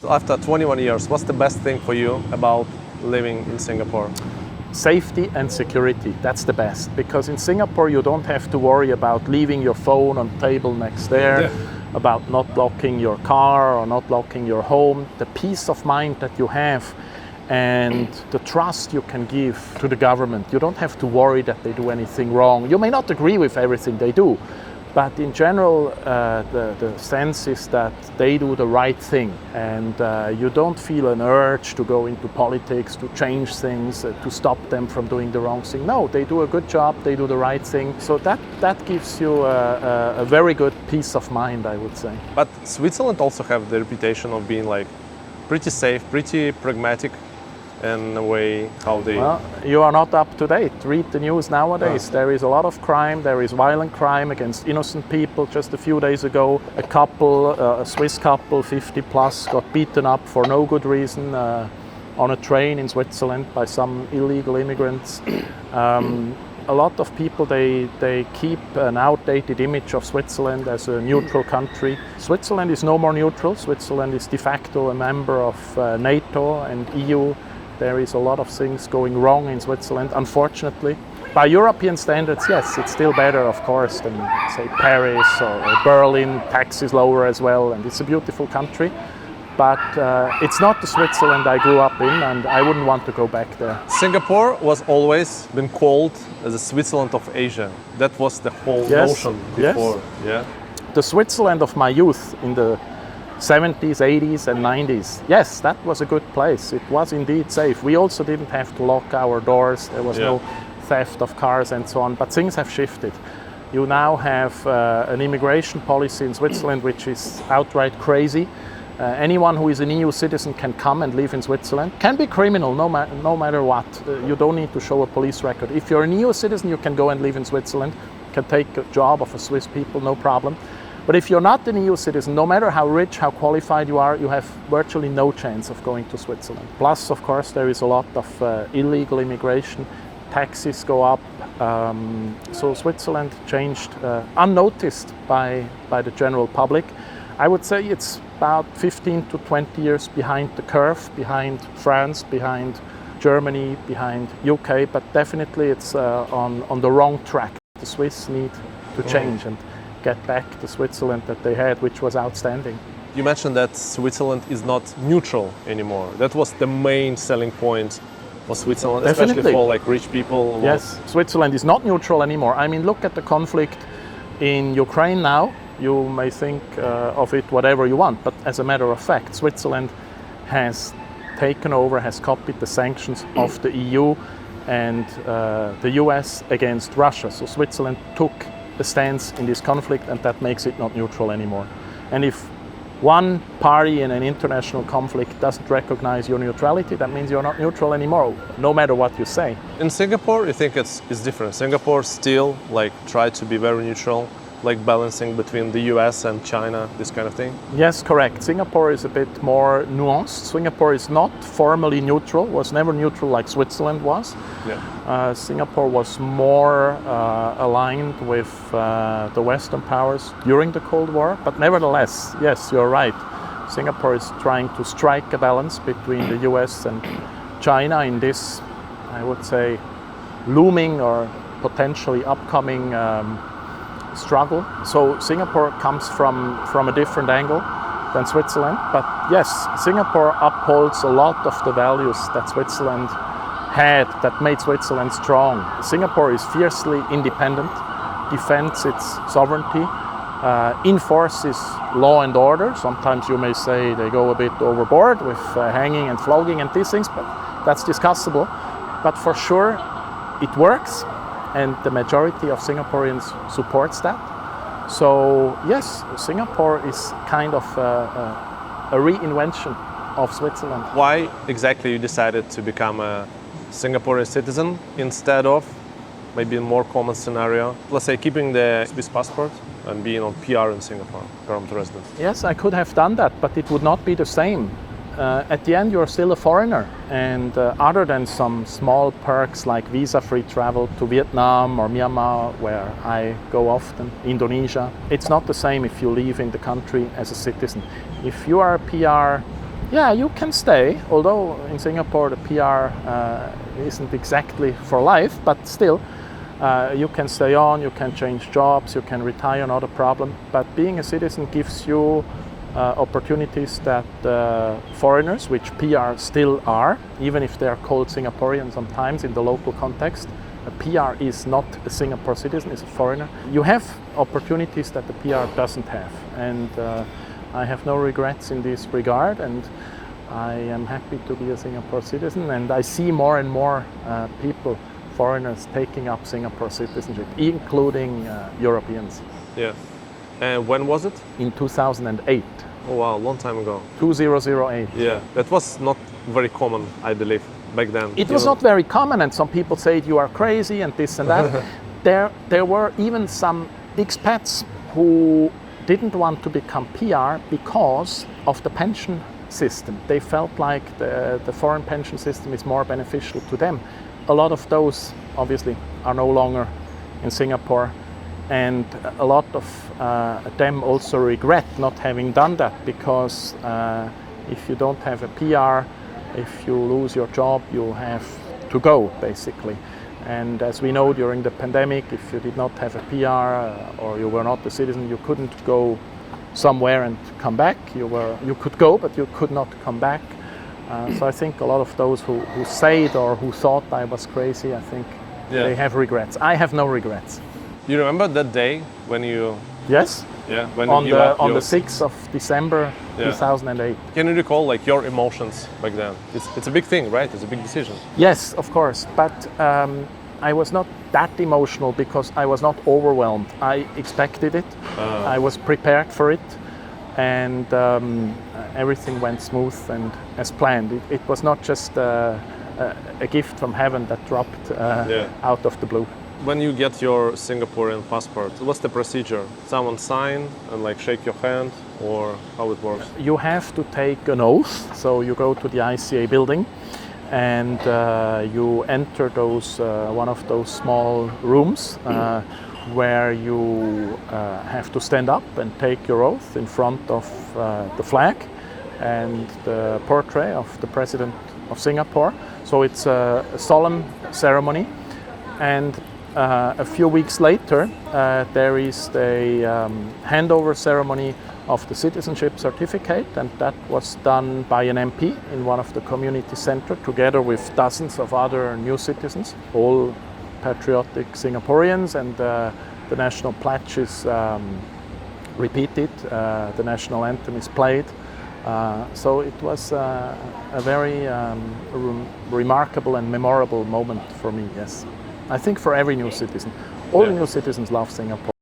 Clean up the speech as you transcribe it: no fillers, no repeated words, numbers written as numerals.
After 21 years, what's the best thing for you about living in Singapore? Safety and security, that's the best. Because in Singapore you don't have to worry about leaving your phone on the table next there, about not locking your car or not locking your home. The peace of mind that you have and the trust you can give to the government. You don't have to worry that they do anything wrong. You may not agree with everything they do, but in general, the sense is that they do the right thing, and you don't feel an urge to go into politics, to change things, to stop them from doing the wrong thing. No, they do a good job, they do the right thing. So that gives you a very good peace of mind, I would say. But Switzerland also have the reputation of being like pretty safe, pretty pragmatic in a way how they... Well, you are not up to date. Read the news nowadays. There is a lot of crime. There is violent crime against innocent people. Just a few days ago, a couple, a Swiss couple, 50 plus, got beaten up for no good reason on a train in Switzerland by some illegal immigrants. A lot of people, they keep an outdated image of Switzerland as a neutral country. Switzerland is no more neutral. Switzerland is de facto a member of NATO and EU. There is a lot of things going wrong in Switzerland, unfortunately. By European standards, yes, it's still better, of course, than, say, Paris or Berlin. Tax is lower as well, and it's a beautiful country. But it's not the Switzerland I grew up in, and I wouldn't want to go back there. Singapore was always been called as the Switzerland of Asia. That was the whole notion before. Yes. Yeah. The Switzerland of my youth in the 70s, 80s and 90s. Yes, that was a good place. It was indeed safe. We also didn't have to lock our doors. There was no theft of cars and so on. But things have shifted. You now have an immigration policy in Switzerland which is outright crazy. Anyone who is an EU citizen can come and live in Switzerland. Can be criminal no matter what. You don't need to show a police record. If you're an EU citizen, you can go and live in Switzerland. Can take a job of a Swiss people, no problem. But if you're not an EU citizen, no matter how rich, how qualified you are, you have virtually no chance of going to Switzerland. Plus, of course, there is a lot of illegal immigration. Taxes go up. So Switzerland changed unnoticed by the general public. I would say it's about 15 to 20 years behind the curve, behind France, behind Germany, behind UK, but definitely it's on the wrong track. The Swiss need to change and get back the Switzerland that they had, which was outstanding. You mentioned that Switzerland is not neutral anymore. That was the main selling point of Switzerland, especially for like rich people. Yes, Switzerland is not neutral anymore. I mean, look at the conflict in Ukraine now. You may think of it whatever you want, but as a matter of fact, Switzerland has taken over, has copied the sanctions of the EU and the US against Russia. So Switzerland took a stance in this conflict, and that makes it not neutral anymore. And if one party in an international conflict doesn't recognize your neutrality, that means you're not neutral anymore, no matter what you say. In Singapore, you think it's different? Singapore still like try to be very neutral, like balancing between the US and China, this kind of thing? Yes, correct. Singapore is a bit more nuanced. Singapore is not formally neutral, was never neutral like Switzerland was. Yeah. Singapore was more aligned with the Western powers during the Cold War, but nevertheless, yes, you're right. Singapore is trying to strike a balance between the US and China in this, I would say, looming or potentially upcoming struggle. So Singapore comes from a different angle than Switzerland, but yes, Singapore upholds a lot of the values that Switzerland had, that made Switzerland strong. Singapore is fiercely independent, defends its sovereignty, enforces law and order. Sometimes you may say they go a bit overboard with hanging and flogging and these things, but that's discussable. But for sure, it works. And the majority of Singaporeans supports that. So yes, Singapore is kind of a reinvention of Switzerland. Why exactly you decided to become a Singaporean citizen instead of maybe a more common scenario, let's say keeping the Swiss passport and being on PR in Singapore, permanent resident? Yes, I could have done that, but it would not be the same. At the end, you're still a foreigner, and other than some small perks like visa-free travel to Vietnam or Myanmar, where I go often, Indonesia, it's not the same if you live in the country as a citizen. If you are a PR, Yeah, you can stay, although in Singapore the PR isn't exactly for life, but still you can stay on, you can change jobs, you can retire, not a problem. But being a citizen gives you opportunities that foreigners, which PR still are, even if they are called Singaporean sometimes in the local context, a PR is not a Singapore citizen, is a foreigner. You have opportunities that the PR doesn't have, and I have no regrets in this regard, and I am happy to be a Singapore citizen, and I see more and more people, foreigners, taking up Singapore citizenship, including Europeans. Yeah. And when was it? In 2008. Oh wow, long time ago. 2008. Yeah, that was not very common, I believe, back then. It was not very common, and some people said you are crazy and this and that. There were even some expats who didn't want to become PR because of the pension system. They felt like the foreign pension system is more beneficial to them. A lot of those obviously are no longer in Singapore, and a lot of them also regret not having done that, because if you don't have a PR, if you lose your job, you have to go basically. And as we know, during the pandemic, if you did not have a PR or you were not a citizen, you couldn't go somewhere and come back. You could go, but you could not come back. So I think a lot of those who said or who thought I was crazy, I think they have regrets. I have no regrets. You remember that day when you... Yes. Yeah, when on you the 6th of December 2008. Can you recall like your emotions back then? It's a big thing, right? It's a big decision. Yes, of course, but I was not that emotional because I was not overwhelmed. I expected it. I was prepared for it, and everything went smooth and as planned. It was not just a gift from heaven that dropped out of the blue. When you get your Singaporean passport, what's the procedure? Someone sign and like shake your hand, or how it works? You have to take an oath. So you go to the ICA building, and you enter one of those small rooms where you have to stand up and take your oath in front of the flag and the portrait of the President of Singapore. So it's a solemn ceremony, and a few weeks later there is the handover ceremony of the citizenship certificate, and that was done by an MP in one of the community centres together with dozens of other new citizens, all patriotic Singaporeans, and the national pledge is repeated, the national anthem is played. So it was a very remarkable and memorable moment for me, yes. I think for every new citizen. All new citizens love Singapore.